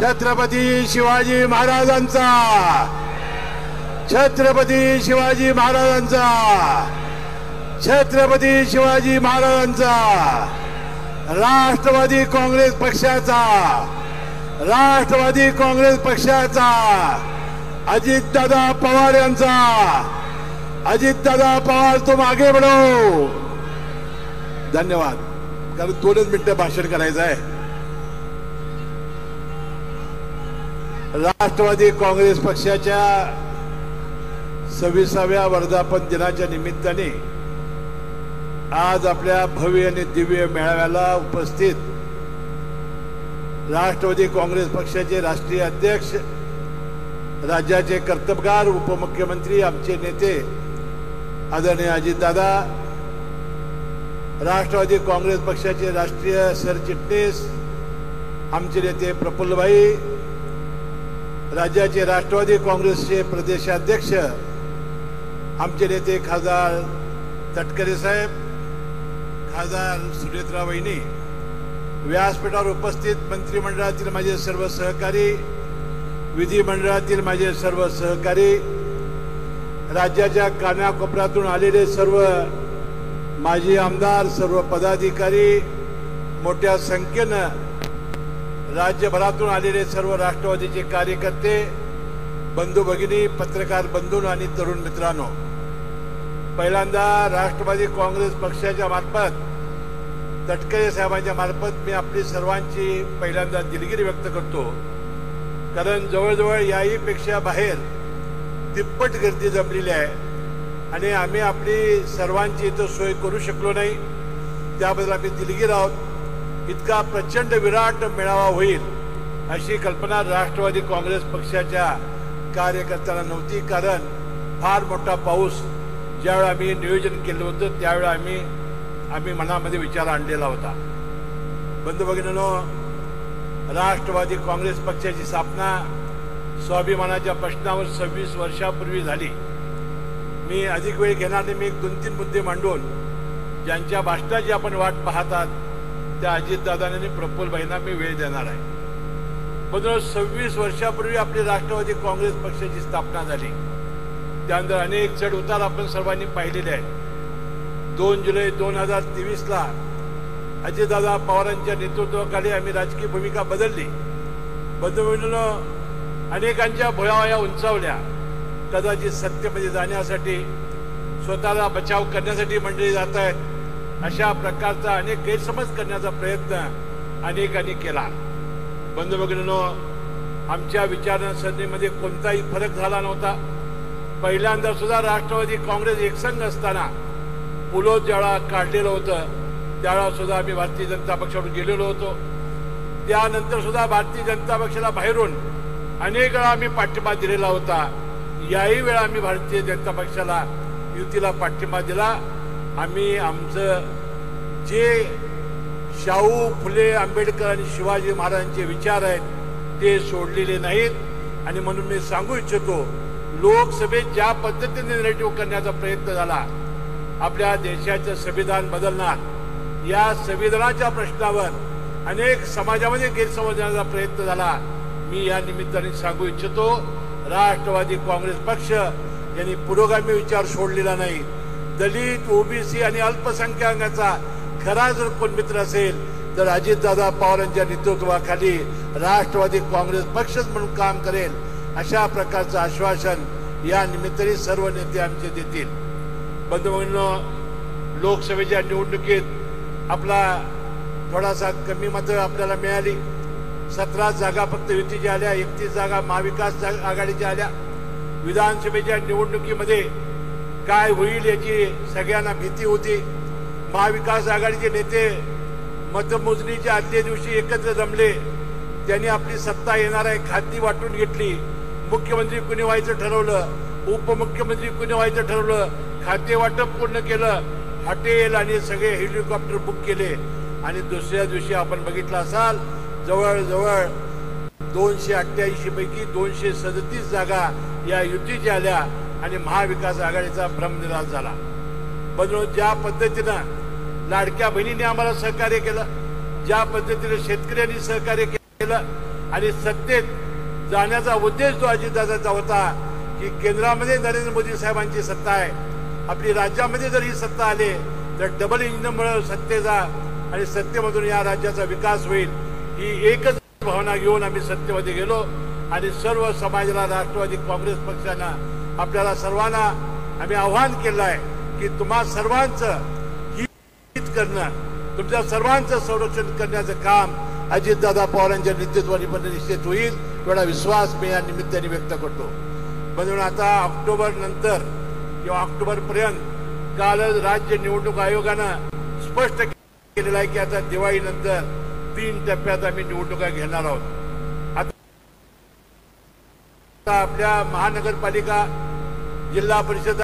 छत्रपती शिवाजी महाराजांचा, छत्रपती शिवाजी महाराजांचा, छत्रपती शिवाजी महाराजांचा, राष्ट्रवादी काँग्रेस पक्षाचा, राष्ट्रवादी काँग्रेस पक्षाचा, अजितदादा पवार यांचा, अजितदादा पवार तुम आगे बढ़ो। धन्यवाद। कारण 2 मिनिटं भाषण करायचं आहे। राष्ट्रवादी काँग्रेस पक्षाच्या 26व्या वर्धापन दिनाच्या निमित्ताने आज आपल्या भव्य आणि दिव्य मेळाव्याला उपस्थित राष्ट्रवादी काँग्रेस पक्षाचे राष्ट्रीय अध्यक्ष, राज्याचे कर्तबगार उपमुख्यमंत्री, आमचे नेते आदरणीय अजितदादा, राष्ट्रवादी काँग्रेस पक्षाचे राष्ट्रीय सरचिटणीस आमचे नेते प्रफुल्लभाई, राज्याचे राष्ट्रवादी काँग्रेसचे प्रदेशाध्यक्ष आमचे नेते खासदार तटकरे साहेब, खासदार सुनेत्रा वहिनी, व्यासपीठावर उपस्थित मंत्रिमंडळातील माझे सर्व सहकारी, विधिमंडळातील माझे सर्व सहकारी, राज्याच्या कानाकोपऱ्यातून आलेले सर्व माजी आमदार, सर्व पदाधिकारी, मोठ्या संख्येनं राज्यभरातून आलेले सर्व राष्ट्रवादीचे कार्यकर्ते, बंधू भगिनी, पत्रकार बंधू आणि तरुण मित्रांनो, पहिल्यांदा राष्ट्रवादी काँग्रेस पक्षाच्या मार्फत, तटकरे साहेबांच्या मार्फत मी आपली सर्वांची पहिल्यांदा दिलगिरी व्यक्त करतो। कारण जवळजवळ याहीपेक्षा बाहेर तिप्पट गर्दी जमलेली आहे आणि आम्ही आपली सर्वांची इथं सोय करू शकलो नाही, त्याबद्दल आम्ही दिलगीर आहोत। इतका प्रचंड विराट मेळावा होईल अशी कल्पना राष्ट्रवादी काँग्रेस पक्षाच्या कार्यकर्त्यांना नव्हती। कारण फार मोठा पाऊस ज्यावेळी आम्ही नियोजन केलं होतं त्यावेळी आम्ही मनामध्ये विचार आणलेला होता। बंधू भगिनींनो, राष्ट्रवादी काँग्रेस पक्षाची स्थापना स्वाभिमानाच्या प्रश्नावर 26 वर्षापूर्वी झाली। मी अधिक वेळ घेणार नाही, मी 2-3 मुद्दे मांडून ज्यांच्या भाषणाची आपण वाट पाहतात त्या अजितदादांनी आणि प्रफुल्लभाईंना मी वेळ देणार आहे। पण 26 वर्षापूर्वी आपली राष्ट्रवादी काँग्रेस पक्षाची स्थापना झाली, त्यानंतर अनेक चढ उतार आपण सर्वांनी पाहिलेले आहेत। 2 जुलै 2023ला अजितदादा पवारांच्या नेतृत्वाखाली आम्ही राजकीय भूमिका बदलली। बंधूभगिनींनो, अनेकांच्या भुयावया उंचावल्या, कदाचित सत्तेमध्ये जाण्यासाठी, स्वतःला बचाव करण्यासाठी मंडळी जात आहेत, अशा प्रकारचा अनेक गैरसमज करण्याचा प्रयत्न अनेकांनी केला। बंधू भगिनींनो, आमच्या विचारसरणीमध्ये कोणताही फरक झाला नव्हता। पहिल्यांदा सुद्धा राष्ट्रवादी काँग्रेस एकसंघ असताना पुलोद ज्यावेळा काढलेलं होतं त्यावेळा सुद्धा आम्ही भारतीय जनता पक्षावर गेलेलो होतो। त्यानंतर सुद्धा भारतीय जनता पक्षाला बाहेरून अनेक वेळा आम्ही पाठिंबा दिलेला होता। याही वेळा आम्ही भारतीय जनता पक्षाला, युतीला पाठिंबा दिला। आम्ही आमचं जे शाहू, फुले, आंबेडकर आणि शिवाजी महाराजांचे विचार आहेत ते सोडलेले नाहीत। आणि म्हणून मी सांगू इच्छितो, लोकसभेत ज्या पद्धतीने नरेटिव्ह करण्याचा प्रयत्न झाला, आपल्या देशाचं संविधान बदलणार, या संविधानाच्या प्रश्नावर अनेक समाजामध्ये गैरसमजण्याचा प्रयत्न झाला। मी या निमित्ताने सांगू इच्छितो, राष्ट्रवादी काँग्रेस पक्ष यांनी पुरोगामी विचार सोडलेला नाही। दलित, ओबीसी आणि अल्पसंख्याकांचा खरा जर कोण मित्र असेल तर अजितदादा पवारांच्या नेतृत्वाखाली राष्ट्रवादी काँग्रेस पक्षच म्हणून काम करेल, अशा प्रकारचं आश्वासन या निमित्ताने सर्व नेते आमचे देतील। बंधूभगिनींनो, लोकसभेच्या निवडणुकीत आपला थोडासा कमी मतं आपल्याला मिळाली। 17 जागा फक्त युतीच्या आल्या, 31 जागा महाविकास आघाडीच्या आल्या। विधानसभेच्या निवडणुकीमध्ये काय होईल याची सगळ्यांना भीती होती। महाविकास आघाडीचे नेते मतमोजणीच्या आदल्या दिवशी एकत्र जमले, त्यांनी आपली सत्ता येणार आहे खाती वाटून घेतली। मुख्यमंत्री कुणी व्हायचं ठरवलं, उपमुख्यमंत्री कुणी व्हायचं ठरवलं, खाते वाटप पूर्ण केलं, हॉटेल आणि सगळे हेलिकॉप्टर बुक केले आणि दुसऱ्या दिवशी आपण बघितलं असाल जवळजवळ 288 पैकी 237 जागा या युतीच्या आल्या आणि महाविकास आघाडीचा भ्रमनिरास झाला। पण ज्या पद्धतीनं लाडक्या बहिणीने आम्हाला सहकार्य केलं, ज्या पद्धतीने शेतकऱ्यांनी सहकार्य केलं, आणि सत्तेत जाण्याचा उद्देश जो अजितदादांचा होता की केंद्रामध्ये नरेंद्र मोदी साहेबांची सत्ता आहे, आपली राज्यामध्ये जर ही सत्ता आली तर डबल इंजिनमुळे सत्तेचा आणि सत्तेमधून या राज्याचा विकास होईल, ही एकच भावना घेऊन आम्ही सत्तेमध्ये गेलो आणि सर्व समाजाला राष्ट्रवादी काँग्रेस पक्षानं आपल्याला सर्वांना आम्ही आव्हान केलं आहे की तुम्हा सर्वांचं हित करणं, तुमच्या सर्वांचं संरक्षण करण्याचं काम अजितदादा पवारांच्या नेतृत्वाने पण निश्चित होईल, एवढा विश्वास मी या निमित्ताने व्यक्त करतो. म्हणून आता ऑक्टोबर नंतर किंवा ऑक्टोबर पर्यंत कालच राज्य निवडणूक आयोगानं स्पष्ट केलेलं आहे की आता दिवाळीनंतर 3 टप्प्यात आम्ही निवडणुका घेणार आहोत. आता आपल्या महानगरपालिका, जिल्हा परिषद